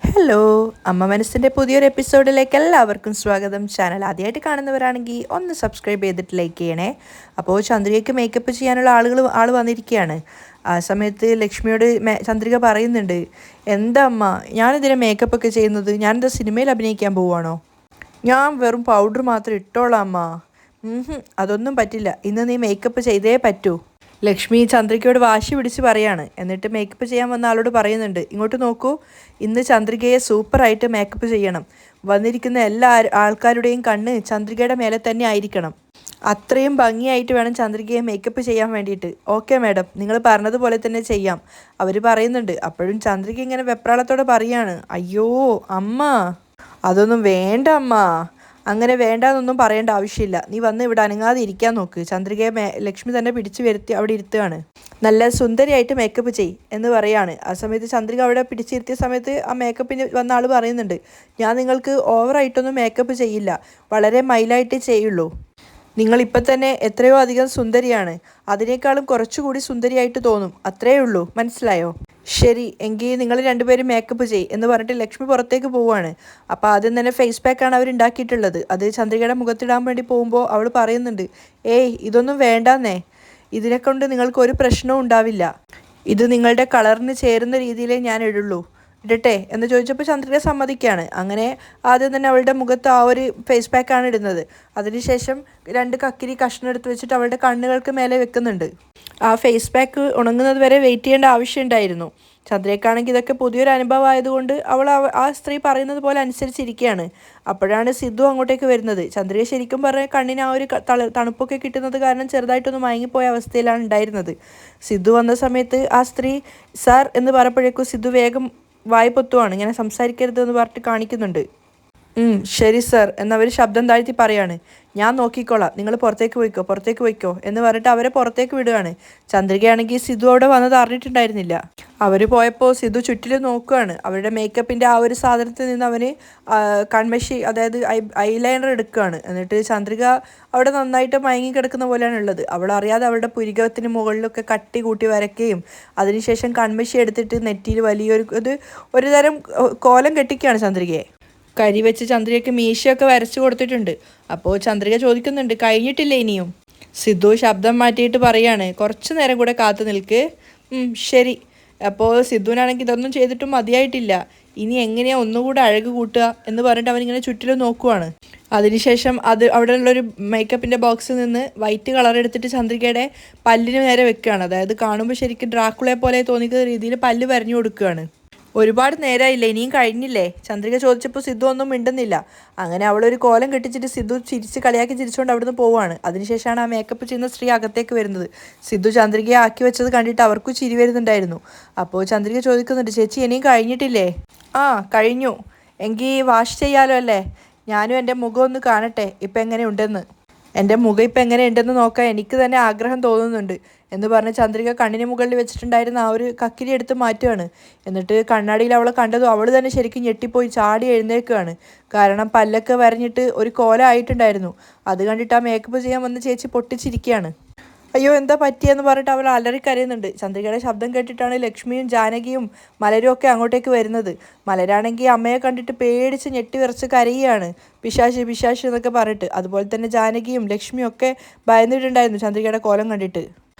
Hello, അമ്മ മനസ്സിൻ്റെ പുതിയൊരു എപ്പിസോഡിലേക്ക് എല്ലാവർക്കും സ്വാഗതം. ചാനൽ ആദ്യമായിട്ട് കാണുന്നവരാണെങ്കിൽ ഒന്ന് സബ്സ്ക്രൈബ് ചെയ്തിട്ട് ലൈക്ക് ചെയ്യണേ. അപ്പോൾ ചന്ദ്രികയ്ക്ക് മേക്കപ്പ് ചെയ്യാനുള്ള ആൾ വന്നിരിക്കുകയാണ്. ആ സമയത്ത് ലക്ഷ്മിയോട് ചന്ദ്രിക പറയുന്നുണ്ട്, എന്താ അമ്മ ഞാനിതിനെ മേക്കപ്പൊക്കെ ചെയ്യുന്നത്, ഞാനെന്താ സിനിമയിൽ അഭിനയിക്കാൻ പോവുകയാണോ? ഞാൻ വെറും പൗഡർ മാത്രം ഇട്ടോളാം അമ്മ. അതൊന്നും പറ്റില്ല, ഇന്ന് നീ മേക്കപ്പ് ചെയ്തേ പറ്റൂ. ലക്ഷ്മി ചന്ദ്രികയോട് വാശി പിടിച്ച് പറയാണ്. എന്നിട്ട് മേക്കപ്പ് ചെയ്യാൻ വന്ന ആളോട് പറയുന്നുണ്ട്, ഇങ്ങോട്ട് നോക്കൂ, ഇന്ന് ചന്ദ്രികയെ സൂപ്പറായിട്ട് മേക്കപ്പ് ചെയ്യണം. വന്നിരിക്കുന്ന എല്ലാ ആൾക്കാരുടെയും കണ്ണ് ചന്ദ്രികയുടെ മേലെ തന്നെ ആയിരിക്കണം. അത്രയും ഭംഗിയായിട്ട് വേണം ചന്ദ്രികയെ മേക്കപ്പ് ചെയ്യാൻ വേണ്ടിയിട്ട്. ഓക്കെ മാഡം, നിങ്ങൾ പറഞ്ഞതുപോലെ തന്നെ ചെയ്യാം, അവർ പറയുന്നുണ്ട്. അപ്പോഴും ചന്ദ്രിക ഇങ്ങനെ വെപ്രാളത്തോടെ പറയാണ്, അയ്യോ അമ്മ, അതൊന്നും വേണ്ട അമ്മ, അങ്ങനെ വേണ്ടാന്നൊന്നും പറയേണ്ട ആവശ്യമില്ല. നീ വന്ന് ഇവിടെ അനങ്ങാതെ ഇരിക്കാൻ നോക്ക്. ചന്ദ്രികയെ ലക്ഷ്മി തന്നെ പിടിച്ചു വരുത്തി അവിടെ ഇരുത്തുകയാണ്. നല്ല സുന്ദരിയായിട്ട് മേക്കപ്പ് ചെയ് എന്ന് പറയാണ്. ആ സമയത്ത് ചന്ദ്രിക അവിടെ പിടിച്ചിരുത്തിയ സമയത്ത് ആ മേക്കപ്പിന് വന്ന ആൾ പറയുന്നുണ്ട്, ഞാൻ നിങ്ങൾക്ക് ഓവറായിട്ടൊന്നും മേക്കപ്പ് ചെയ്യില്ല, വളരെ മൈൽഡായിട്ടേ ചെയ്യുള്ളൂ. നിങ്ങളിപ്പം തന്നെ എത്രയോ അധികം സുന്ദരിയാണ്, അതിനേക്കാളും കുറച്ചുകൂടി സുന്ദരിയായിട്ട് തോന്നും, അത്രയേ ഉള്ളൂ, മനസ്സിലായോ? ശരി, എങ്കിൽ നിങ്ങൾ രണ്ടുപേരും മേക്കപ്പ് ചെയ് എന്ന് പറഞ്ഞിട്ട് ലക്ഷ്മി പുറത്തേക്ക് പോവുകയാണ്. അപ്പോൾ ആദ്യം തന്നെ ഫേസ് പാക്കാണ് അവർ ഉണ്ടാക്കിയിട്ടുള്ളത്. അത് ചന്ദ്രികയുടെ മുഖത്തിടാൻ വേണ്ടി പോകുമ്പോൾ അവൾ പറയുന്നുണ്ട്, ഏയ് ഇതൊന്നും വേണ്ടാന്നേ, ഇതിനെക്കൊണ്ട് നിങ്ങൾക്ക് ഒരു പ്രശ്നവും ഉണ്ടാവില്ല, ഇത് നിങ്ങളുടെ കളറിന് ചേരുന്ന രീതിയിലേ ഞാൻ ഇടട്ടെ എന്ന് ചോദിച്ചപ്പോൾ ചന്ദ്രിക സമ്മതിക്കുകയാണ്. അങ്ങനെ ആദ്യം തന്നെ അവളുടെ മുഖത്ത് ആ ഒരു ഫേസ് പാക്കാണ് ഇടുന്നത്. അതിനുശേഷം 2 കക്കിരി കഷ്ണം എടുത്ത് വെച്ചിട്ട് അവളുടെ കണ്ണുകൾക്ക് മേലെ വെക്കുന്നുണ്ട്. ആ ഫേസ് പാക്ക് ഉണങ്ങുന്നത് വരെ വെയിറ്റ് ചെയ്യേണ്ട ആവശ്യമുണ്ടായിരുന്നു. ചന്ദ്രയ്ക്കാണെങ്കിൽ ഇതൊക്കെ പുതിയൊരു അനുഭവം ആയതുകൊണ്ട് അവൾ ആ സ്ത്രീ പറയുന്നത് പോലെ അനുസരിച്ചിരിക്കുകയാണ്. അപ്പോഴാണ് സിദ്ധു അങ്ങോട്ടേക്ക് വരുന്നത്. ചന്ദ്രയെ ശരിക്കും പറഞ്ഞാൽ കണ്ണിന് ആ ഒരു തണുപ്പൊക്കെ കിട്ടുന്നത് കാരണം ചെറുതായിട്ടൊന്ന് മയങ്ങിപ്പോയ അവസ്ഥയിലാണ് ഉണ്ടായിരുന്നത്. സിദ്ധു വന്ന സമയത്ത് ആ സ്ത്രീ സാർ എന്ന് പറഞ്ഞപ്പോഴേക്കും സിദ്ധു വേഗം വായി പൊത്തുവാണ്, ഇങ്ങനെ സംസാരിക്കരുതെന്ന് പറഞ്ഞിട്ട് കാണിക്കുന്നുണ്ട്. ശരി സാർ എന്നവർ ശബ്ദം താഴ്ത്തി പറയാണ്. ഞാൻ നോക്കിക്കോളാം, നിങ്ങൾ പുറത്തേക്ക് പോയിക്കോ എന്ന് പറഞ്ഞിട്ട് അവരെ പുറത്തേക്ക് വിടുകയാണ്. ചന്ദ്രികയാണെങ്കിൽ സിദ്ധു അവിടെ വന്നത് അറിഞ്ഞിട്ടുണ്ടായിരുന്നില്ല. അവർ പോയപ്പോൾ സിദ്ധു ചുറ്റിലും നോക്കുകയാണ്. അവരുടെ മേക്കപ്പിൻ്റെ ആ ഒരു സാധനത്തിൽ നിന്ന് അവന് കൺമഷി, അതായത് ഐലൈനർ എടുക്കുകയാണ്. എന്നിട്ട് ചന്ദ്രിക അവിടെ നന്നായിട്ട് മയങ്ങി കിടക്കുന്ന പോലെയാണ് ഉള്ളത്. അവൾ അറിയാതെ അവളുടെ പുരികത്തിന് മുകളിലൊക്കെ കട്ടി കൂട്ടി വരയ്ക്കുകയും അതിനുശേഷം കൺമഷി എടുത്തിട്ട് നെറ്റിയിൽ ഒരു തരം കോലം കെട്ടിക്കുകയാണ് ചന്ദ്രികയെ. കരി വെച്ച് ചന്ദ്രികയ്ക്ക് മീശയൊക്കെ വരച്ചു കൊടുത്തിട്ടുണ്ട്. അപ്പോൾ ചന്ദ്രിക ചോദിക്കുന്നുണ്ട്, കഴിഞ്ഞിട്ടില്ലേ ഇനിയും? സിദ്ധു ശബ്ദം മാറ്റിയിട്ട് പറയാണ്, കുറച്ച് നേരം കൂടെ കാത്തു നിൽക്ക്. ശരി. അപ്പോൾ സിദ്ധുവിനാണെങ്കിൽ ഇതൊന്നും ചെയ്തിട്ടും മതിയായിട്ടില്ല, ഇനി എങ്ങനെയാണ് ഒന്നുകൂടെ അഴക് കൂട്ടുക എന്ന് പറഞ്ഞിട്ട് അവനിങ്ങനെ ചുറ്റിലും നോക്കുവാണ്. അതിനുശേഷം അവിടെ ഉള്ളൊരു മേക്കപ്പിൻ്റെ ബോക്സിൽ നിന്ന് വൈറ്റ് കളർ എടുത്തിട്ട് ചന്ദ്രികയുടെ പല്ലിന് നേരെ വെക്കുകയാണ്. അതായത് കാണുമ്പോൾ ശരിക്കും ഡ്രാക്കുളയെ പോലെ തോന്നിക്കുന്ന രീതിയിൽ പല്ല് വരഞ്ഞു കൊടുക്കുകയാണ്. ഒരുപാട് നേരമായില്ലേ, ഇനിയും കഴിഞ്ഞില്ലേ? ചന്ദ്രിക ചോദിച്ചപ്പോൾ സിദ്ധു ഒന്നും മിണ്ടുന്നില്ല. അങ്ങനെ അവളൊരു കോലം കെട്ടിച്ചിട്ട് സിദ്ധു കളിയാക്കി ചിരിച്ചുകൊണ്ട് അവിടുന്ന് പോവുകയാണ്. അതിനുശേഷമാണ് ആ മേക്കപ്പ് ചെയ്യുന്ന സ്ത്രീ അകത്തേക്ക് വരുന്നത്. സിദ്ധു ചന്ദ്രികയെ ആക്കി വെച്ചത് കണ്ടിട്ട് അവർക്കും ചിരി വരുന്നുണ്ടായിരുന്നു. അപ്പോൾ ചന്ദ്രിക ചോദിക്കുന്നുണ്ട്, ചേച്ചി ഇനിയും കഴിഞ്ഞിട്ടില്ലേ? ആ കഴിഞ്ഞു, എങ്കിൽ വാഷ് ചെയ്യാലോ അല്ലേ? ഞാനും എൻ്റെ മുഖം ഒന്ന് കാണട്ടെ ഇപ്പം എങ്ങനെയുണ്ടെന്ന്. എൻ്റെ മുഖം ഇപ്പം എങ്ങനെയുണ്ടെന്ന് നോക്കാൻ എനിക്ക് തന്നെ ആഗ്രഹം തോന്നുന്നുണ്ട് എന്ന് പറഞ്ഞ് ചന്ദ്രിക കണ്ണിന് മുകളിൽ വെച്ചിട്ടുണ്ടായിരുന്ന ആ ഒരു കക്കിരി എടുത്ത് മാറ്റുകയാണ്. എന്നിട്ട് കണ്ണാടിയിൽ അവളെ കണ്ടതും അവൾ തന്നെ ശരിക്കും ഞെട്ടിപ്പോയി ചാടി എഴുന്നേൽക്കുകയാണ്. കാരണം പല്ലൊക്കെ വരഞ്ഞിട്ട് ഒരു കോല ആയിട്ടുണ്ടായിരുന്നു. അത് കണ്ടിട്ട് ആ മേക്കപ്പ് ചെയ്യാൻ വന്ന ചേച്ചി പൊട്ടിച്ചിരിക്കുകയാണ്. അയ്യോ എന്താ പറ്റിയെന്ന് പറഞ്ഞിട്ട് അവൾ അലറിക്കരയുന്നുണ്ട്. ചന്ദ്രികയുടെ ശബ്ദം കേട്ടിട്ടാണ് ലക്ഷ്മിയും ജാനകിയും മലരും ഒക്കെ അങ്ങോട്ടേക്ക് വരുന്നത്. മലരാണെങ്കിൽ അമ്മയെ കണ്ടിട്ട് പേടിച്ച് ഞെട്ടിവിറച്ച് കരയുകയാണ്, പിശാശ് എന്നൊക്കെ പറഞ്ഞിട്ട്. അതുപോലെ തന്നെ ജാനകിയും ലക്ഷ്മിയും ഒക്കെ ഭയന്നിട്ടുണ്ടായിരുന്നു ചന്ദ്രികയുടെ കോലം കണ്ടിട്ട്.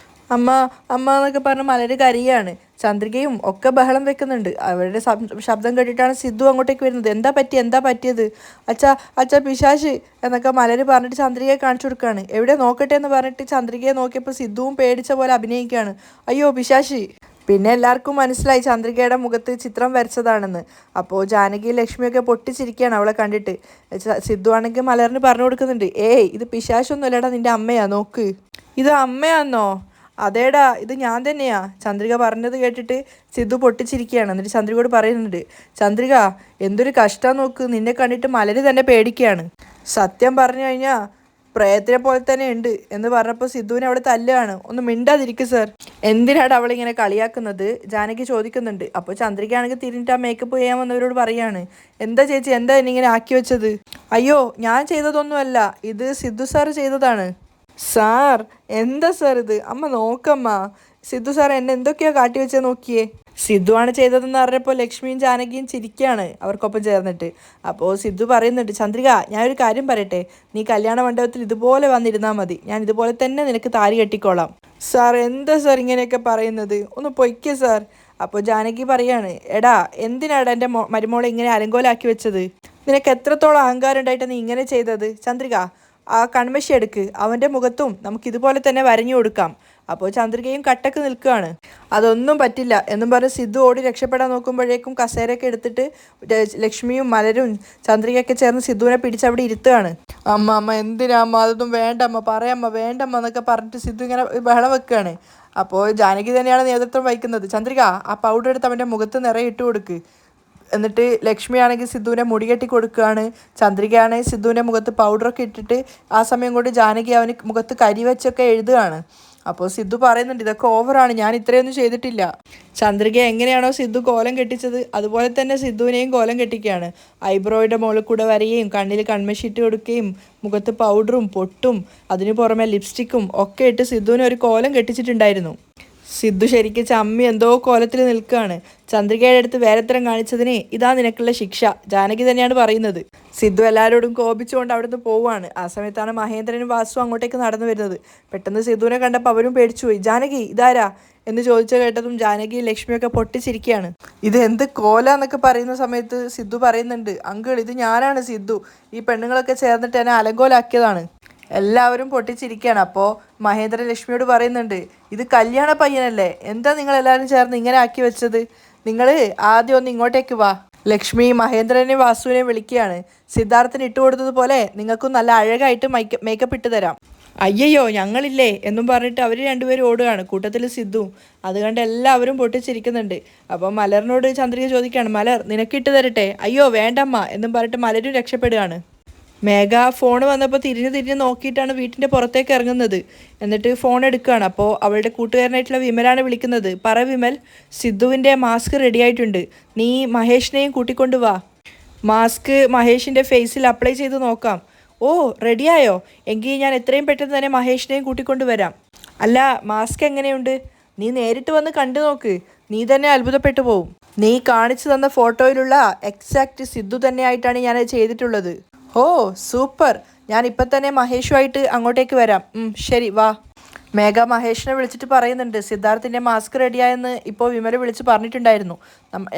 അമ്മ എന്നൊക്കെ പറഞ്ഞ് മലര് കരയാണ്. ചന്ദ്രികയും ഒക്കെ ബഹളം വെക്കുന്നുണ്ട്. അവരുടെ ശബ്ദം കേട്ടിട്ടാണ് സിദ്ധു അങ്ങോട്ടേക്ക് വരുന്നത്. എന്താ പറ്റിയത്? അച്ഛാ പിശാശ് എന്നൊക്കെ മലര് പറഞ്ഞിട്ട് ചന്ദ്രികയെ കാണിച്ചു കൊടുക്കുകയാണ്. എവിടെ നോക്കട്ടെ എന്ന് പറഞ്ഞിട്ട് ചന്ദ്രികയെ നോക്കിയപ്പോൾ സിദ്ധുവും പേടിച്ച പോലെ അഭിനയിക്കുകയാണ്. അയ്യോ പിശാശ്. പിന്നെ എല്ലാവർക്കും മനസ്സിലായി ചന്ദ്രികയുടെ മുഖത്ത് ചിത്രം വരച്ചതാണെന്ന്. അപ്പോൾ ജാനകി ലക്ഷ്മിയൊക്കെ പൊട്ടിച്ചിരിക്കുകയാണ് അവളെ കണ്ടിട്ട്. സിദ്ധു ആണെങ്കിൽ മലറിന് പറഞ്ഞു കൊടുക്കുന്നുണ്ട്, ഏയ് ഇത് പിശാശൊന്നുമല്ലടാ, നിൻ്റെ അമ്മയാ, നോക്ക്. ഇത് അമ്മയാന്നോ? അതേടാ, ഇത് ഞാൻ തന്നെയാ. ചന്ദ്രിക പറഞ്ഞത് കേട്ടിട്ട് സിദ്ധു പൊട്ടിച്ചിരിക്കുകയാണ്. എന്നിട്ട് ചന്ദ്രികയോട് പറയുന്നുണ്ട്, ചന്ദ്രിക എന്തൊരു കഷ്ടം നോക്ക്, നിന്നെ കണ്ടിട്ട് മലര് തന്നെ പേടിക്കുകയാണ്. സത്യം പറഞ്ഞു കഴിഞ്ഞാൽ പ്രേതത്തിനെ പോലെ തന്നെ ഉണ്ട് എന്ന് പറഞ്ഞപ്പോൾ സിദ്ധുവിനെ അവിടെ തല്ലുകയാണ്. ഒന്ന് മിണ്ടാതിരിക്കും സർ. എന്തിനാണ് അവളിങ്ങനെ കളിയാക്കുന്നത്? ജാനകി ചോദിക്കുന്നുണ്ട്. അപ്പോൾ ചന്ദ്രികയാണെങ്കിൽ തിരിഞ്ഞിട്ട് ആ മേക്കപ്പ് ചെയ്യാൻ വന്നവരോട് പറയാണ്, എന്താ ചേച്ചി, എന്താ എന്നിങ്ങനെ ആക്കി വെച്ചത്? അയ്യോ ഞാൻ ചെയ്തതൊന്നുമല്ല, ഇത് സിദ്ധു സാർ ചെയ്തതാണ്. സാർ എന്താ സാർ ഇത്? അമ്മ നോക്കമ്മ, സിദ്ധു സാർ എന്നെ എന്തൊക്കെയാ കാട്ടി വെച്ചാൽ നോക്കിയേ. സിദ്ധു ആണ് ചെയ്തതെന്ന് പറഞ്ഞപ്പോൾ ലക്ഷ്മിയും ജാനകിയും ചിരിക്കുകയാണ് അവർക്കൊപ്പം ചേർന്നിട്ട്. അപ്പോൾ സിദ്ധു പറയുന്നുണ്ട്, ചന്ദ്രിക ഞാനൊരു കാര്യം പറയട്ടെ, നീ കല്യാണ മണ്ഡപത്തിൽ ഇതുപോലെ വന്നിരുന്നാൽ മതി, ഞാൻ ഇതുപോലെ തന്നെ നിനക്ക് താലി കെട്ടിക്കോളാം. സാർ എന്താ സാർ ഇങ്ങനെയൊക്കെ പറയുന്നത്, ഒന്ന് പൊയ്ക്കേ സാർ. അപ്പോൾ ജാനകി പറയാണ്, എടാ എന്തിനാടാ എൻ്റെ മരുമോളെ ഇങ്ങനെ അലങ്കോലാക്കി വെച്ചത്, നിനക്ക് എത്രത്തോളം അഹങ്കാരം ഉണ്ടായിട്ടാണ് നീ ഇങ്ങനെ ചെയ്തത്. ചന്ദ്രിക ആ കൺമശി എടുക്ക്, അവൻ്റെ മുഖത്തും നമുക്ക് ഇതുപോലെ തന്നെ വരഞ്ഞു കൊടുക്കാം. അപ്പോൾ ചന്ദ്രികയും കട്ടക്ക് നിൽക്കുകയാണ്. അതൊന്നും പറ്റില്ല എന്നും പറഞ്ഞ് സിദ്ധു ഓടി രക്ഷപ്പെടാൻ നോക്കുമ്പോഴേക്കും കസേരയൊക്കെ എടുത്തിട്ട് ലക്ഷ്മിയും മലരും ചന്ദ്രികയൊക്കെ ചേർന്ന് സിദ്ധുവിനെ പിടിച്ചവിടെ ഇരുത്തുകയാണ്. അമ്മ എന്തിനാ അമ്മ, അതൊന്നും വേണ്ടമ്മ, പറയാമ്മ വേണ്ടമ്മ എന്നൊക്കെ പറഞ്ഞിട്ട് സിദ്ധു ഇങ്ങനെ ബഹളം വെക്കുകയാണ്. അപ്പോൾ ജാനകി തന്നെയാണ് നേതൃത്വം വഹിക്കുന്നത്. ചന്ദ്രിക ആ പൗഡർ എടുത്ത് അവൻ്റെ മുഖത്ത് നിറയെ ഇട്ട് കൊടുക്ക്. എന്നിട്ട് ലക്ഷ്മിയാണെങ്കിൽ സിദ്ധുവിനെ മുടി കെട്ടി കൊടുക്കുകയാണ്. ചന്ദ്രികയാണെങ്കിൽ സിദ്ധുവിൻ്റെ മുഖത്ത് പൗഡറൊക്കെ ഇട്ടിട്ട് ആ സമയം കൊണ്ട് ജാനകി അവന് മുഖത്ത് കരി വെച്ചൊക്കെ എഴുതുകയാണ്. അപ്പോൾ സിദ്ധു പറയുന്നുണ്ട്, ഇതൊക്കെ ഓവറാണ്, ഞാൻ ഇത്രയൊന്നും ചെയ്തിട്ടില്ല. ചന്ദ്രിക എങ്ങനെയാണോ സിദ്ധു കോലം കെട്ടിച്ചത് അതുപോലെ തന്നെ സിദ്ധുവിനെയും കോലം കെട്ടിക്കുകയാണ്. ഐബ്രോയുടെ മുകളിൽ കൂടെ വരികയും കണ്ണിൽ കൺമഷിട്ട് കൊടുക്കുകയും മുഖത്ത് പൗഡറും പൊട്ടും അതിനു പുറമെ ലിപ്സ്റ്റിക്കും ഒക്കെ ഇട്ട് സിദ്ധുവിനെ ഒരു കോലം കെട്ടിച്ചിട്ടുണ്ടായിരുന്നു. സിദ്ധു ശരിക്കും ചമ്മി എന്തോ കോലത്തിൽ നിൽക്കുകയാണ്. ചന്ദ്രികയുടെ അടുത്ത് വേലത്തരം കാണിച്ചതിന് ഇതാ നിനക്കുള്ള ശിക്ഷ, ജാനകി തന്നെയാണ് പറയുന്നത്. സിദ്ധു എല്ലാവരോടും കോപിച്ചുകൊണ്ട് അവിടുന്ന് പോവുകയാണ്. ആ സമയത്താണ് മഹേന്ദ്രനും വാസു അങ്ങോട്ടേക്ക് നടന്നു വരുന്നത്. പെട്ടെന്ന് സിദ്ധുവിനെ കണ്ടപ്പോൾ അവരും പേടിച്ചുപോയി. ജാനകി ഇതാരാ എന്ന് ചോദിച്ചു കേട്ടതും ജാനകി ലക്ഷ്മിയൊക്കെ പൊട്ടിച്ചിരിക്കുകയാണ്. ഇത് എന്ത് കോല എന്നൊക്കെ പറയുന്ന സമയത്ത് സിദ്ധു പറയുന്നുണ്ട്, അങ്കിൾ ഇത് ഞാനാണ് സിദ്ധു, ഈ പെണ്ണുങ്ങളൊക്കെ ചേർന്നിട്ട് എന്നെ അലങ്കോലാക്കിയതാണ്. എല്ലാവരും പൊട്ടിച്ചിരിക്കുകയാണ്. അപ്പോൾ മഹേന്ദ്രൻ ലക്ഷ്മിയോട് പറയുന്നുണ്ട്, ഇത് കല്യാണ പയ്യനല്ലേ, എന്താ നിങ്ങളെല്ലാവരും ചേർന്ന് ഇങ്ങനെ ആക്കി വെച്ചത്, നിങ്ങൾ ആദ്യം ഒന്ന് ഇങ്ങോട്ടേക്ക് വാ. ലക്ഷ്മി മഹേന്ദ്രനെയും വാസുവിനെയും വിളിക്കുകയാണ്. സിദ്ധാർത്ഥന് ഇട്ടുകൊടുത്തതുപോലെ നിങ്ങൾക്കും നല്ല അഴകായിട്ട് മേക്കപ്പ് ഇട്ട് തരാം. അയ്യയ്യോ ഞങ്ങളില്ലേ എന്നും പറഞ്ഞിട്ട് അവർ രണ്ടുപേരും ഓടുകയാണ്, കൂട്ടത്തിൽ സിദ്ധു. അത് കണ്ട് എല്ലാവരും പൊട്ടിച്ചിരിക്കുന്നുണ്ട്. അപ്പോൾ മലറിനോട് ചന്ദ്രിക ചോദിക്കുകയാണ്, മലർ നിനക്കിട്ട് തരട്ടെ. അയ്യോ വേണ്ടമ്മ എന്നും പറഞ്ഞിട്ട് മലരും രക്ഷപ്പെടുകയാണ്. മേഘ ഫോൺ വന്നപ്പോൾ തിരിഞ്ഞ് നോക്കിയിട്ടാണ് വീട്ടിൻ്റെ പുറത്തേക്ക് ഇറങ്ങുന്നത്. എന്നിട്ട് ഫോൺ എടുക്കുകയാണ്. അപ്പോൾ അവളുടെ കൂട്ടുകാരനായിട്ടുള്ള വിമലാണ് വിളിക്കുന്നത്. പറ വിമൽ, സിദ്ധുവിൻ്റെ മാസ്ക് റെഡി ആയിട്ടുണ്ട്, നീ മഹേഷിനെയും കൂട്ടിക്കൊണ്ട് വാ. മാസ്ക് മഹേഷിൻ്റെ ഫേസിൽ അപ്ലൈ ചെയ്ത് നോക്കാം. ഓ റെഡിയായോ, എങ്കിൽ ഞാൻ എത്രയും പെട്ടെന്ന് തന്നെ മഹേഷിനെയും കൂട്ടിക്കൊണ്ട് വരാം. അല്ല മാസ്ക് എങ്ങനെയുണ്ട്, നീ നേരിട്ട് വന്ന് കണ്ടു നോക്ക്, നീ തന്നെ അത്ഭുതപ്പെട്ടു പോവും. നീ കാണിച്ചു തന്ന ഫോട്ടോയിലുള്ള എക്സാക്റ്റ് സിദ്ധു തന്നെയായിട്ടാണ് ഞാനത് ചെയ്തിട്ടുള്ളത്. ഓ സൂപ്പർ, ഞാൻ ഇപ്പം തന്നെ മഹേഷുമായിട്ട് അങ്ങോട്ടേക്ക് വരാം. ശരി വാ. മേഘ മഹേഷിനെ വിളിച്ചിട്ട് പറയുന്നുണ്ട്, സിദ്ധാർത്ഥിൻ്റെ മാസ്ക് റെഡിയായെന്ന് ഇപ്പോൾ വിമല വിളിച്ച് പറഞ്ഞിട്ടുണ്ടായിരുന്നു.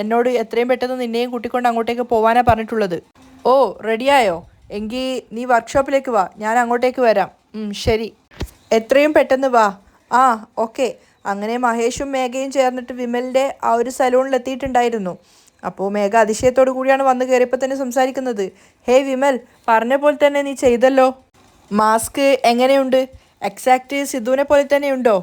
എന്നോട് എത്രയും പെട്ടെന്ന് നിന്നെയും കൂട്ടിക്കൊണ്ട് അങ്ങോട്ടേക്ക് പോകാനാണ് പറഞ്ഞിട്ടുള്ളത്. ഓ റെഡിയായോ, എങ്കിൽ നീ വർക്ക്ഷോപ്പിലേക്ക് വാ, ഞാൻ അങ്ങോട്ടേക്ക് വരാം. ശരി, എത്രയും പെട്ടെന്ന് വാ. ആ ഓക്കെ. അങ്ങനെ മഹേഷും മേഘയും ചേർന്നിട്ട് വിമലിൻ്റെ ആ ഒരു സലൂണിലെത്തിയിട്ടുണ്ടായിരുന്നു. അപ്പോൾ മേഘ അതിശയത്തോടു കൂടിയാണ് വന്ന് കയറിയപ്പോൾ തന്നെ സംസാരിക്കുന്നത്. ഹേ വിമൽ, പറഞ്ഞ പോലെ തന്നെ നീ ചെയ്തല്ലോ, മാസ്ക് എങ്ങനെയുണ്ട്, എക്സാക്റ്റ് സിദ്ധുവിനെ പോലെ തന്നെ ഉണ്ടോ?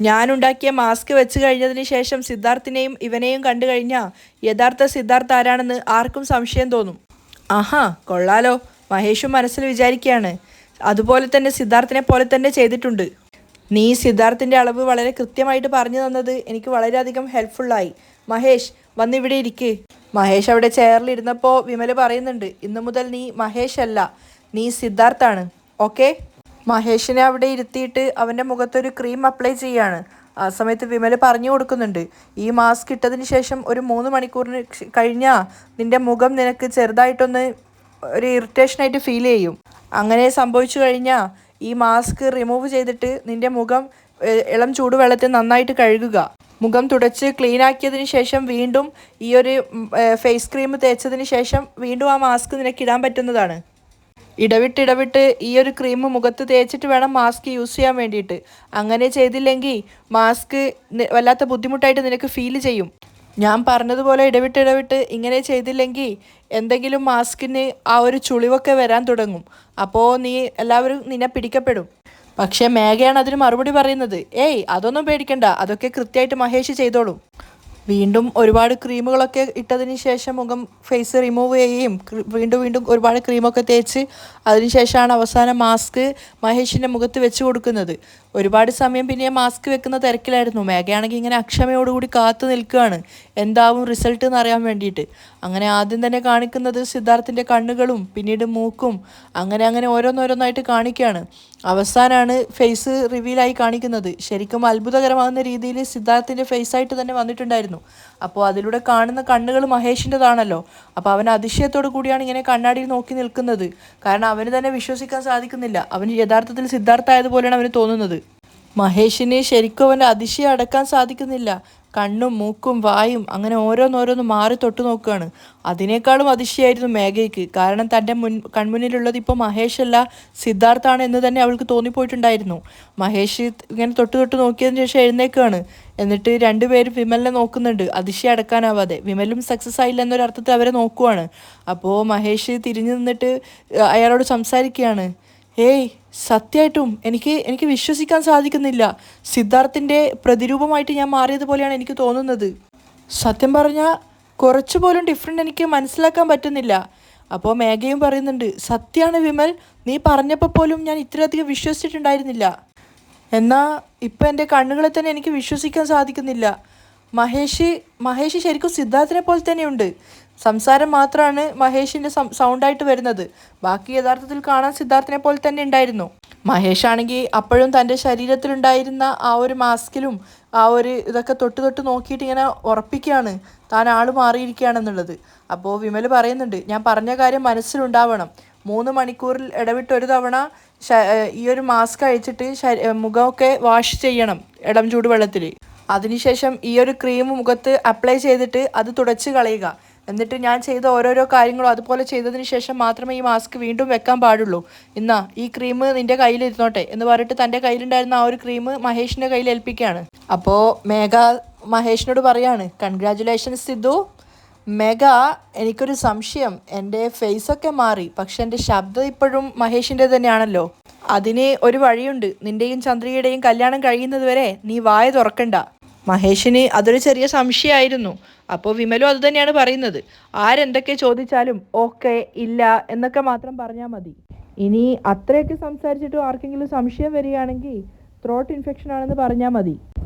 ഞാനുണ്ടാക്കിയ മാസ്ക് വെച്ച് കഴിഞ്ഞതിന് ശേഷം സിദ്ധാർത്ഥിനെയും ഇവനെയും കണ്ടു കഴിഞ്ഞാൽ യഥാർത്ഥ സിദ്ധാർത്ഥ ആരാണെന്ന് ആർക്കും സംശയം തോന്നും. ആഹാ കൊള്ളാലോ, മഹേഷും മനസ്സിൽ വിചാരിക്കുകയാണ്. അതുപോലെ തന്നെ സിദ്ധാർത്ഥിനെ പോലെ തന്നെ ചെയ്തിട്ടുണ്ട്. നീ സിദ്ധാർത്ഥിൻ്റെ അളവ് വളരെ കൃത്യമായിട്ട് പറഞ്ഞു തന്നത് എനിക്ക് വളരെയധികം ഹെൽപ്ഫുള്ളായി. മഹേഷ് വന്നിവിടെ ഇരിക്ക്. മഹേഷ് അവിടെ ചെയറിലിരുന്നപ്പോൾ വിമൽ പറയുന്നുണ്ട്, ഇന്നു മുതൽ നീ മഹേഷ് അല്ല, നീ സിദ്ധാർത്ഥാണ്. ഓക്കെ. മഹേഷിനെ അവിടെ ഇരുത്തിയിട്ട് അവൻ്റെ മുഖത്തൊരു ക്രീം അപ്ലൈ ചെയ്യാണ്. ആ സമയത്ത് വിമൽ പറഞ്ഞു കൊടുക്കുന്നുണ്ട്, ഈ മാസ്ക് ഇട്ടതിന് ശേഷം ഒരു 3 മണിക്കൂറിന് കഴിഞ്ഞാൽ നിൻ്റെ മുഖം നിനക്ക് ചെറുതായിട്ടൊന്ന് ഒരു ഇറിറ്റേഷനായിട്ട് ഫീൽ ചെയ്യും. അങ്ങനെ സംഭവിച്ചു കഴിഞ്ഞാൽ ഈ മാസ്ക് റിമൂവ് ചെയ്തിട്ട് നിൻ്റെ മുഖം ഇളം ചൂടുവെള്ളത്തിൽ നന്നായിട്ട് കഴുകുക. മുഖം തുടച്ച് ക്ലീൻ ആക്കിയതിന് ശേഷം വീണ്ടും ഈ ഒരു ഫേസ് ക്രീം തേച്ചതിന് ശേഷം വീണ്ടും ആ മാസ്ക് നിനക്ക് ഇടാൻ പറ്റുന്നതാണ്. ഇടവിട്ട് ഈ ഒരു ക്രീം മുഖത്ത് തേച്ചിട്ട് വേണം മാസ്ക് യൂസ് ചെയ്യാൻ വേണ്ടിയിട്ട്. അങ്ങനെ ചെയ്തില്ലെങ്കിൽ മാസ്ക് വല്ലാത്ത ബുദ്ധിമുട്ടായിട്ട് നിനക്ക് ഫീൽ ചെയ്യും. ഞാൻ പറഞ്ഞതുപോലെ ഇടവിട്ട് ഇങ്ങനെ ചെയ്തില്ലെങ്കിൽ എന്തെങ്കിലും മാസ്കിന് ആ ഒരു ചുളിവൊക്കെ വരാൻ തുടങ്ങും. അപ്പോൾ എല്ലാവരും നിന്നെ പിടിക്കപ്പെടും. പക്ഷേ മേഘയാണ് അതിന് മറുപടി പറയുന്നത്, ഏയ് അതൊന്നും പേടിക്കണ്ട, അതൊക്കെ കൃത്യമായിട്ട് മഹേഷ് ചെയ്തോളും. വീണ്ടും ഒരുപാട് ക്രീമുകളൊക്കെ ഇട്ടതിന് ശേഷം മുഖം ഫേസ് റിമൂവ് ചെയ്യുകയും വീണ്ടും ഒരുപാട് ക്രീമൊക്കെ തേച്ച് അതിനുശേഷമാണ് അവസാനം മാസ്ക് മഹേഷിൻ്റെ മുഖത്ത് വെച്ച് കൊടുക്കുന്നത്. ഒരുപാട് സമയം പിന്നെ മാസ്ക് വെക്കുന്ന തിരക്കിലായിരുന്നു. മേഘയാണെങ്കിൽ ഇങ്ങനെ അക്ഷമയോടുകൂടി കാത്തു നിൽക്കുകയാണ് എന്താവും റിസൾട്ട് എന്ന് അറിയാൻ വേണ്ടിയിട്ട്. അങ്ങനെ ആദ്യം തന്നെ കാണിക്കുന്നത് സിദ്ധാർത്ഥിൻ്റെ കണ്ണുകളും പിന്നീട് മൂക്കും അങ്ങനെ അങ്ങനെ ഓരോന്നോരോന്നായിട്ട് കാണിക്കുകയാണ്. അവസാനമാണ് ഫേസ് റിവീലായി കാണിക്കുന്നത്. ശരിക്കും അത്ഭുതകരമാകുന്ന രീതിയിൽ സിദ്ധാർത്ഥിൻ്റെ ഫേസായിട്ട് തന്നെ വന്നിട്ടുണ്ടായിരുന്നു. അപ്പോൾ അതിലൂടെ കാണുന്ന കണ്ണുകൾ മഹേഷിൻ്റെതാണല്ലോ. അപ്പോൾ അവൻ അതിശയത്തോടു കൂടിയാണ് ഇങ്ങനെ കണ്ണാടിയിൽ നോക്കി നിൽക്കുന്നത്. കാരണം അവന് തന്നെ വിശ്വസിക്കാൻ സാധിക്കുന്നില്ല. അവന് യഥാർത്ഥത്തിൽ സിദ്ധാർത്ഥ ആയതുപോലെയാണ് അവന് തോന്നുന്നത്. മഹേഷിന് ശരിക്കും അവൻ്റെ അതിശയം അടക്കാൻ സാധിക്കുന്നില്ല. കണ്ണും മൂക്കും വായും അങ്ങനെ ഓരോന്നോരോന്ന് മാറി തൊട്ട് നോക്കുകയാണ്. അതിനേക്കാളും അതിശയായിരുന്നു മേഘയ്ക്ക്. കാരണം തൻ്റെ കൺമുന്നിലുള്ളത് ഇപ്പോൾ മഹേഷല്ല സിദ്ധാർത്ഥാണ് എന്ന് തന്നെ അവൾക്ക് തോന്നിപ്പോയിട്ടുണ്ടായിരുന്നു. മഹേഷ് ഇങ്ങനെ തൊട്ട് തൊട്ട് നോക്കിയതിന് ശേഷം എഴുന്നേക്കുകയാണ്. എന്നിട്ട് രണ്ടുപേരും വിമലിനെ നോക്കുന്നുണ്ട് അതിശയം അടക്കാനാവാതെ. വിമലും സക്സസ് ആയില്ല എന്നൊരർത്ഥത്തിൽ അവരെ നോക്കുവാണ്. അപ്പോൾ മഹേഷ് തിരിഞ്ഞു നിന്നിട്ട് അയാളോട് സംസാരിക്കുകയാണ്. ഏയ് സത്യമായിട്ടും എനിക്ക് വിശ്വസിക്കാൻ സാധിക്കുന്നില്ല. സിദ്ധാർത്ഥിൻ്റെ പ്രതിരൂപമായിട്ട് ഞാൻ മാറിയതുപോലെയാണ് എനിക്ക് തോന്നുന്നത്. സത്യം പറഞ്ഞാൽ കുറച്ചു പോലും ഡിഫറെൻ്റ് എനിക്ക് മനസ്സിലാക്കാൻ പറ്റുന്നില്ല. അപ്പോൾ മേഘയും പറയുന്നുണ്ട്, സത്യമാണ് വിമൽ, നീ പറഞ്ഞപ്പോൾ പോലും ഞാൻ ഇത്രയധികം വിശ്വസിച്ചിട്ടുണ്ടായിരുന്നില്ല. എന്നാൽ ഇപ്പം എൻ്റെ കണ്ണുകളെ തന്നെ എനിക്ക് വിശ്വസിക്കാൻ സാധിക്കുന്നില്ല. മഹേഷ് ശരിക്കും സിദ്ധാർത്ഥിനെ പോലെ തന്നെയുണ്ട്. സംസാരം മാത്രമാണ് മഹേഷിൻ്റെ സൗണ്ടായിട്ട് വരുന്നത്. ബാക്കി യഥാർത്ഥത്തിൽ കാണാൻ സിദ്ധാർത്ഥിനെ പോലെ തന്നെ ഉണ്ടായിരുന്നു. മഹേഷ് ആണെങ്കിൽ അപ്പോഴും തൻ്റെ ശരീരത്തിലുണ്ടായിരുന്ന ആ ഒരു മാസ്കിലും ആ ഒരു ഇതൊക്കെ തൊട്ട് തൊട്ട് നോക്കിയിട്ട് ഇങ്ങനെ ഉറപ്പിക്കുകയാണ് താൻ ആൾ മാറിയിരിക്കുകയാണെന്നുള്ളത്. അപ്പോൾ വിമൽ പറയുന്നുണ്ട്, ഞാൻ പറഞ്ഞ കാര്യം മനസ്സിലുണ്ടാവണം. 3 മണിക്കൂറിൽ ഇടവിട്ട് ഒരു തവണ ഈ ഒരു മാസ്ക് അഴിച്ചിട്ട് മുഖമൊക്കെ വാഷ് ചെയ്യണം ഇളം ചൂടുവെള്ളത്തിൽ. അതിനുശേഷം ഈ ഒരു ക്രീം മുഖത്ത് അപ്ലൈ ചെയ്തിട്ട് അത് തുടച്ച് കളയുക. എന്നിട്ട് ഞാൻ ചെയ്ത ഓരോരോ കാര്യങ്ങളും അതുപോലെ ചെയ്തതിന് ശേഷം മാത്രമേ ഈ മാസ്ക് വീണ്ടും വെക്കാൻ പാടുള്ളൂ. ഇന്നാ ഈ ക്രീം നിൻ്റെ കയ്യിലിരുന്നോട്ടെ എന്ന് പറഞ്ഞിട്ട് തൻ്റെ കയ്യിലുണ്ടായിരുന്ന ആ ഒരു ക്രീം മഹേഷിൻ്റെ കയ്യിൽ ഏൽപ്പിക്കുകയാണ്. അപ്പോൾ മേഘ മഹേഷിനോട് പറയാണ്, കൺഗ്രാജുലേഷൻസ് സിദ്ധു. മേഘ, എനിക്കൊരു സംശയം. എൻ്റെ ഫേസൊക്കെ മാറി, പക്ഷെ എൻ്റെ ശബ്ദം ഇപ്പോഴും മഹേഷിൻ്റെ തന്നെയാണല്ലോ. അതിന് ഒരു വഴിയുണ്ട്. നിൻ്റെയും ചന്ദ്രികയുടെയും കല്യാണം കഴിയുന്നത് വരെ നീ വായ തുറക്കണ്ട. മഹേഷിന് അതൊരു ചെറിയ സംശയമായിരുന്നു. അപ്പോൾ വിമലും അത് തന്നെയാണ് പറയുന്നത്. ആരെന്തൊക്കെ ചോദിച്ചാലും ഓക്കെ ഇല്ല എന്നൊക്കെ മാത്രം പറഞ്ഞാൽ മതി. ഇനി അത്രയൊക്കെ സംസാരിച്ചിട്ടും ആർക്കെങ്കിലും സംശയം വരികയാണെങ്കിൽ ത്രോട്ട് ഇൻഫെക്ഷൻ ആണെന്ന് പറഞ്ഞാൽ മതി.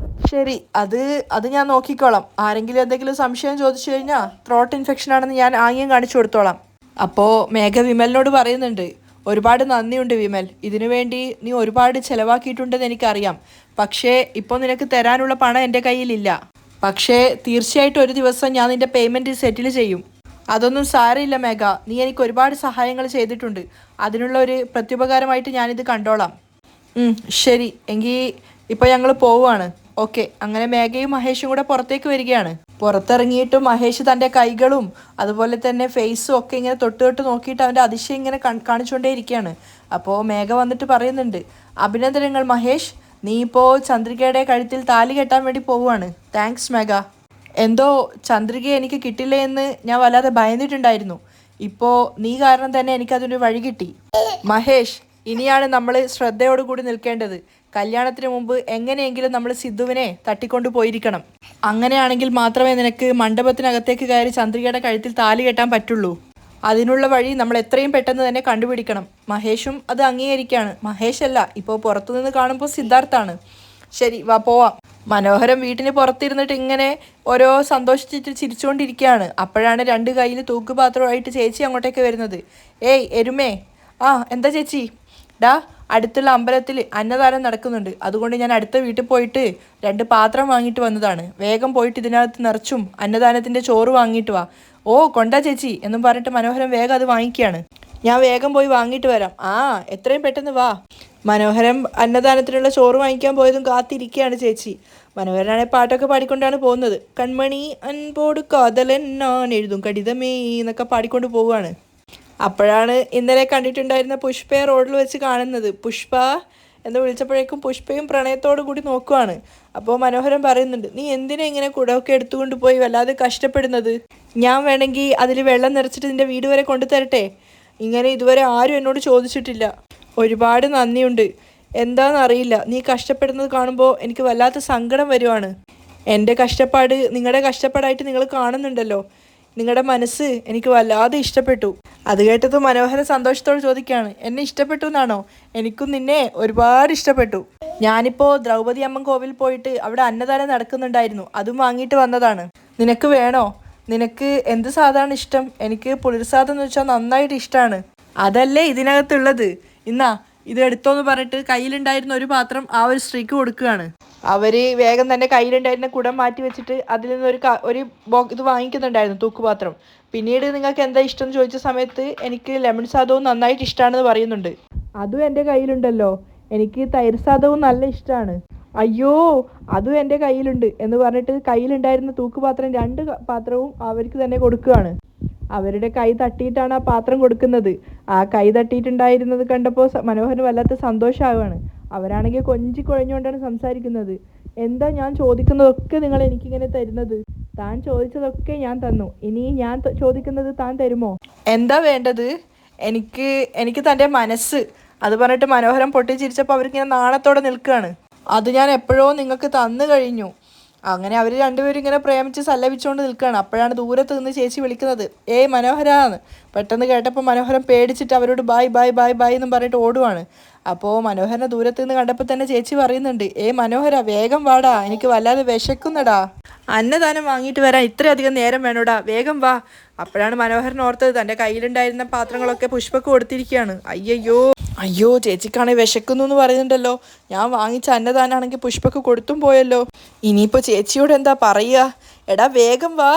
ശരി, അത് ഞാൻ നോക്കിക്കോളാം. ആരെങ്കിലും എന്തെങ്കിലും സംശയം ചോദിച്ചു കഴിഞ്ഞാൽ ത്രോട്ട് ഇൻഫെക്ഷൻ ആണെന്ന് ഞാൻ ആംഗ്യം കാണിച്ചു കൊടുത്തോളാം. അപ്പോൾ മേഘ വിമലിനോട് പറയുന്നുണ്ട്, ഒരുപാട് നന്ദിയുണ്ട് വിമൽ. ഇതിനു വേണ്ടി നീ ഒരുപാട് ചിലവാക്കിയിട്ടുണ്ടെന്ന് എനിക്കറിയാം. പക്ഷേ ഇപ്പോൾ നിനക്ക് തരാനുള്ള പണം എൻ്റെ കയ്യിലില്ല. പക്ഷേ തീർച്ചയായിട്ടും ഒരു ദിവസം ഞാൻ നിൻ്റെ പേയ്മെൻറ്റ് സെറ്റിൽ ചെയ്യും. അതൊന്നും സാരമില്ല മേഘ, നീ എനിക്ക് ഒരുപാട് സഹായങ്ങൾ ചെയ്തിട്ടുണ്ട്. അതിനുള്ള ഒരു പ്രത്യുപകാരമായിട്ട് ഞാനിത് കണ്ടോളാം. ശരി, എങ്കിൽ ഇപ്പോൾ ഞങ്ങൾ പോവുകയാണ്. ഓക്കെ. അങ്ങനെ മേഘയും മഹേഷും കൂടെ പുറത്തേക്ക് വരികയാണ്. പുറത്തിറങ്ങിയിട്ട് മഹേഷ് തൻ്റെ കൈകളും അതുപോലെ തന്നെ ഫേസും ഒക്കെ ഇങ്ങനെ തൊട്ട് തൊട്ട് നോക്കിയിട്ട് അവൻ്റെ അതിശയം ഇങ്ങനെ കാണിച്ചുകൊണ്ടേയിരിക്കുകയാണ്. അപ്പോൾ മേഘ വന്നിട്ട് പറയുന്നുണ്ട്, അഭിനന്ദനങ്ങൾ മഹേഷ്, നീ ഇപ്പോൾ ചന്ദ്രികയുടെ കഴുത്തിൽ താലി കെട്ടാൻ വേണ്ടി പോവുകയാണ്. താങ്ക്സ് മേഘ. എന്തോ ചന്ദ്രികയെ എനിക്ക് കിട്ടില്ല എന്ന് ഞാൻ വല്ലാതെ ഭയന്നിട്ടുണ്ടായിരുന്നു. ഇപ്പോൾ നീ കാരണം തന്നെ എനിക്കതൊരു വഴി കിട്ടി. മഹേഷ്, ഇനിയാണ് നമ്മൾ ശ്രദ്ധയോടുകൂടി നിൽക്കേണ്ടത്. കല്യാണത്തിന് മുമ്പ് എങ്ങനെയെങ്കിലും നമ്മൾ സിദ്ധുവിനെ തട്ടിക്കൊണ്ടു പോയിരിക്കണം. അങ്ങനെയാണെങ്കിൽ മാത്രമേ നിനക്ക് മണ്ഡപത്തിനകത്തേക്ക് കയറി ചന്ദ്രികയുടെ കഴുത്തിൽ താലി കെട്ടാൻ പറ്റുള്ളൂ. അതിനുള്ള വഴി നമ്മൾ എത്രയും പെട്ടെന്ന് തന്നെ കണ്ടുപിടിക്കണം. മഹേഷും അത് അംഗീകരിക്കുകയാണ്. മഹേഷല്ല, ഇപ്പോൾ പുറത്തുനിന്ന് കാണുമ്പോൾ സിദ്ധാർത്ഥാണ്. ശരി, വാ പോവാം. മനോഹരം വീട്ടിന് പുറത്തിരുന്നിട്ട് ഇങ്ങനെ ഓരോ സന്തോഷിച്ചിട്ട് ചിരിച്ചുകൊണ്ടിരിക്കുകയാണ്. അപ്പോഴാണ് 2 കയ്യിൽ തൂക്കുപാത്രമായിട്ട് ചേച്ചി അങ്ങോട്ടേക്ക് വരുന്നത്. ഏയ് എരുമേ. എന്താ ചേച്ചി? അടുത്തുള്ള അമ്പലത്തിൽ അന്നദാനം നടക്കുന്നുണ്ട്. അതുകൊണ്ട് ഞാൻ അടുത്ത വീട്ടിൽ പോയിട്ട് 2 പാത്രം വാങ്ങിയിട്ട് വന്നതാണ്. വേഗം പോയിട്ട് ഇതിനകത്ത് നിറച്ചും അന്നദാനത്തിൻ്റെ ചോറ് വാങ്ങിയിട്ട് വാ. ഓ കൊണ്ടാ ചേച്ചി എന്നും പറഞ്ഞിട്ട് മനോഹരം വേഗം അത് വാങ്ങിക്കുകയാണ്. ഞാൻ വേഗം പോയി വാങ്ങിയിട്ട് വരാം. എത്രയും പെട്ടെന്ന് വാ. മനോഹരം അന്നദാനത്തിനുള്ള ചോറ് വാങ്ങിക്കാൻ പോയതും കാത്തിരിക്കുകയാണ് ചേച്ചി. മനോഹരനാണെങ്കിൽ പാട്ടൊക്കെ പാടിക്കൊണ്ടാണ് പോകുന്നത്. കൺമണി അൻപോട് കാതലെന്നാൻ എഴുതും കടിതമേ എന്നൊക്കെ പാടിക്കൊണ്ട് പോവുകയാണ്. അപ്പോഴാണ് ഇന്നലെ കണ്ടിട്ടുണ്ടായിരുന്ന പുഷ്പയെ റോഡിൽ വെച്ച് കാണുന്നത്. പുഷ്പ എന്ന് വിളിച്ചപ്പോഴേക്കും പുഷ്പയും പ്രണയത്തോടു കൂടി നോക്കുവാണ്. അപ്പോൾ മനോഹരം പറയുന്നുണ്ട്, നീ എന്തിനാ ഇങ്ങനെ കുടമൊക്കെ എടുത്തുകൊണ്ട് പോയി വല്ലാതെ കഷ്ടപ്പെടുന്നത്? ഞാൻ വേണമെങ്കിൽ അതിൽ വെള്ളം നിറച്ചിട്ട് നിൻ്റെ വീട് വരെ കൊണ്ടുതരട്ടെ. ഇങ്ങനെ ഇതുവരെ ആരും എന്നോട് ചോദിച്ചിട്ടില്ല. ഒരുപാട് നന്ദിയുണ്ട്. എന്താണെന്നറിയില്ല, നീ കഷ്ടപ്പെടുന്നത് കാണുമ്പോൾ എനിക്ക് വല്ലാത്ത സങ്കടം വരുവാണ്. എൻ്റെ കഷ്ടപ്പാട് നിങ്ങളുടെ കഷ്ടപ്പാടായിട്ട് നിങ്ങൾ കാണുന്നുണ്ടല്ലോ. നിങ്ങളുടെ മനസ്സ് എനിക്ക് വല്ലാതെ ഇഷ്ടപ്പെട്ടു. അത് കേട്ടത് മനോഹരൻ സന്തോഷത്തോടെ ചോദിക്കുകയാണ്, എന്നെ ഇഷ്ടപ്പെട്ടു എന്നാണോ? എനിക്കും നിന്നെ ഒരുപാട് ഇഷ്ടപ്പെട്ടു. ഞാനിപ്പോൾ ദ്രൗപദി അമ്മൻ കോവിൽ പോയിട്ട് അവിടെ അന്നദാനം നടക്കുന്നുണ്ടായിരുന്നു, അതും വാങ്ങിയിട്ട് വന്നതാണ്. നിനക്ക് വേണോ? നിനക്ക് എന്ത് സാധനമാണ് ഇഷ്ടം? എനിക്ക് പുളിർസാദം എന്ന് വെച്ചാൽ നന്നായിട്ട് ഇഷ്ടമാണ്. അതല്ലേ ഇതിനകത്തുള്ളത്. ഇന്നാ ഇത് എടുത്തോന്ന് പറഞ്ഞിട്ട് കയ്യിലുണ്ടായിരുന്ന ഒരു പാത്രം ആ ഒരു സ്ത്രീക്ക് കൊടുക്കുകയാണ്. അവർ വേഗം തന്നെ കയ്യിലുണ്ടായിരുന്ന കുടം മാറ്റി വെച്ചിട്ട് അതിൽ നിന്ന് ഒരു ഇത് വാങ്ങിക്കുന്നുണ്ടായിരുന്നു, തൂക്കുപാത്രം. പിന്നീട് നിങ്ങൾക്ക് എന്താ ഇഷ്ടം എന്ന് ചോദിച്ച സമയത്ത് എനിക്ക് ലെമൺ സാദവും നന്നായിട്ട് ഇഷ്ടമാണെന്ന് പറയുന്നുണ്ട്. അതും എൻ്റെ കയ്യിലുണ്ടല്ലോ, എനിക്ക് തൈര് സാദവും നല്ല ഇഷ്ടമാണ്. അയ്യോ, അതും എൻ്റെ കയ്യിലുണ്ട് എന്ന് പറഞ്ഞിട്ട് കയ്യിലുണ്ടായിരുന്ന തൂക്കുപാത്രം 2 പാത്രവും അവർക്ക് തന്നെ കൊടുക്കുകയാണ്. അവരുടെ കൈ തട്ടിയിട്ടാണ് ആ പാത്രം കൊടുക്കുന്നത്. ആ കൈ തട്ടിയിട്ടുണ്ടായിരുന്നത് കണ്ടപ്പോൾ മനോഹരന് വല്ലാത്ത സന്തോഷമാവുകയാണ്. അവരാണെങ്കിൽ കൊഞ്ചി കുഴഞ്ഞുകൊണ്ടാണ് സംസാരിക്കുന്നത്. എന്താ ഞാൻ ചോദിക്കുന്നതൊക്കെ നിങ്ങൾ എനിക്കിങ്ങനെ തരുന്നത്? താൻ ചോദിച്ചതൊക്കെ ഞാൻ തന്നു, ഇനി ഞാൻ ചോദിക്കുന്നത് താൻ തരുമോ? എന്താ വേണ്ടത്? എനിക്ക് തൻ്റെ മനസ്സ്. അത് പറഞ്ഞിട്ട് മനോഹരൻ പൊട്ടിച്ചിരിച്ചപ്പോൾ അവർക്കിങ്ങനെ നാണത്തോടെ നിൽക്കുകയാണ്. അത് ഞാൻ എപ്പോഴോ നിങ്ങൾക്ക് തന്നു കഴിഞ്ഞു. അങ്ങനെ അവർ രണ്ടുപേരും ഇങ്ങനെ പ്രേമിച്ച് സല്ലപിച്ചുകൊണ്ട് നിൽക്കുകയാണ്. അപ്പോഴാണ് ദൂരത്ത് നിന്ന് ചേച്ചി വിളിക്കുന്നത്, ഏയ് മനോഹരാന്ന്. പെട്ടെന്ന് കേട്ടപ്പോൾ മനോഹരൻ പേടിച്ചിട്ട് അവരോട് ബായ് ബായ് ബായ് ബായ് എന്നും പറഞ്ഞിട്ട് ഓടുവാണ്. അപ്പോൾ മനോഹരനെ ദൂരത്ത് നിന്ന് കണ്ടപ്പോൾ തന്നെ ചേച്ചി പറയുന്നുണ്ട്, മനോഹര വേഗം വാടാ, എനിക്ക് വല്ലാതെ വിശക്കുന്നടാ. അന്നദാനം വാങ്ങിയിട്ട് വരാൻ ഇത്രയധികം നേരം വേണോടാ, വേഗം വാ. അപ്പോഴാണ് മനോഹരൻ ഓർത്തത് തൻ്റെ കയ്യിലുണ്ടായിരുന്ന പാത്രങ്ങളൊക്കെ പുഷ്പക്ക് കൊടുത്തിരിക്കുകയാണ്. അയ്യോ ചേച്ചിക്കാണെങ്കിൽ വിശക്കുന്നു എന്ന് പറയുന്നുണ്ടല്ലോ. ഞാൻ വാങ്ങിച്ച അന്നദാനാണെങ്കിൽ പുഷ്പക്ക് കൊടുത്തും പോയല്ലോ. ഇനിയിപ്പോൾ ചേച്ചിയോട് എന്താ പറയുക? എടാ വേഗം വാ.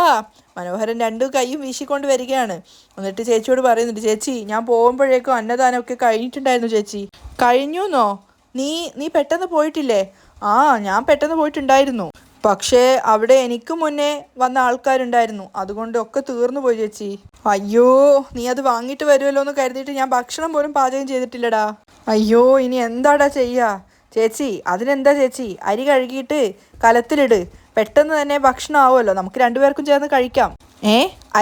മനോഹരൻ 2 കൈയും വീശിക്കൊണ്ട് വരികയാണ്. എന്നിട്ട് ചേച്ചിയോട് പറയുന്നുണ്ട്, ചേച്ചി ഞാൻ പോകുമ്പോഴേക്കും അന്നദാനമൊക്കെ കഴിഞ്ഞിട്ടുണ്ടായിരുന്നു ചേച്ചി. കഴിഞ്ഞുന്നോ? നീ പെട്ടെന്ന് പോയിട്ടില്ലേ? ആ, ഞാൻ പെട്ടെന്ന് പോയിട്ടുണ്ടായിരുന്നു. പക്ഷേ അവിടെ എനിക്ക് മുന്നേ വന്ന ആൾക്കാരുണ്ടായിരുന്നു, അതുകൊണ്ട് ഒക്കെ തീർന്നു പോയി ചേച്ചി. അയ്യോ, നീ അത് വാങ്ങിയിട്ട് വരുമല്ലോ എന്ന് കരുതിയിട്ട് ഞാൻ ഭക്ഷണം പോലും പാചകം ചെയ്തിട്ടില്ലടാ. അയ്യോ, ഇനി എന്താടാ ചെയ്യുക? ചേച്ചി അതിനെന്താ ചേച്ചി, അരി കഴുകിയിട്ട് കലത്തിലിട്, പെട്ടെന്ന് തന്നെ ഭക്ഷണം ആവുമല്ലോ, നമുക്ക് 2 പേർക്കും ചേർന്ന് കഴിക്കാം.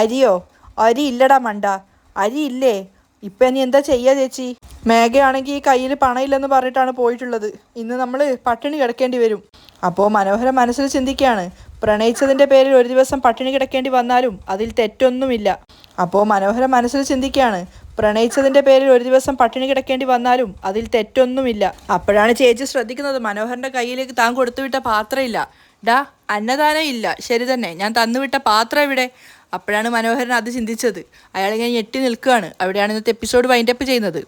അരിയോ? അരി ഇല്ലടാ മണ്ട, അരി ഇല്ലേ? ഇപ്പം ഇനി എന്താ ചെയ്യുക ചേച്ചി? മേഘയാണെങ്കിൽ ഈ കയ്യിൽ പണമില്ലെന്ന് പറഞ്ഞിട്ടാണ് പോയിട്ടുള്ളത്. ഇന്ന് നമ്മൾ പട്ടിണി കിടക്കേണ്ടി വരും. അപ്പോൾ മനോഹരൻ മനസ്സിൽ ചിന്തിക്കുകയാണ്, പ്രണയിച്ചതിൻ്റെ പേരിൽ ഒരു ദിവസം പട്ടിണി കിടക്കേണ്ടി വന്നാലും അതിൽ തെറ്റൊന്നുമില്ല. അപ്പോൾ മനോഹരൻ മനസ്സിൽ ചിന്തിക്കുകയാണ്, പ്രണയിച്ചതിൻ്റെ പേരിൽ ഒരു ദിവസം പട്ടിണി കിടക്കേണ്ടി വന്നാലും അതിൽ തെറ്റൊന്നുമില്ല. അപ്പോഴാണ് ചേച്ചി ശ്രദ്ധിക്കുന്നത്, മനോഹരൻ്റെ കയ്യിലേക്ക് താൻ കൊടുത്തുവിട്ട പാത്രം ഇല്ല. ഡാ, അന്നദാനം ഇല്ല, ശരി തന്നെ, ഞാൻ തന്നുവിട്ട പാത്രം ഇവിടെ. അപ്പോഴാണ് മനോഹരൻ അത് ചിന്തിച്ചത്. അയാളിങ്ങനെ ഞെട്ടി നിൽക്കുകയാണ്. അവിടെയാണ് ഇന്നത്തെ എപ്പിസോഡ് വൈൻഡപ്പ് ചെയ്യുന്നത്.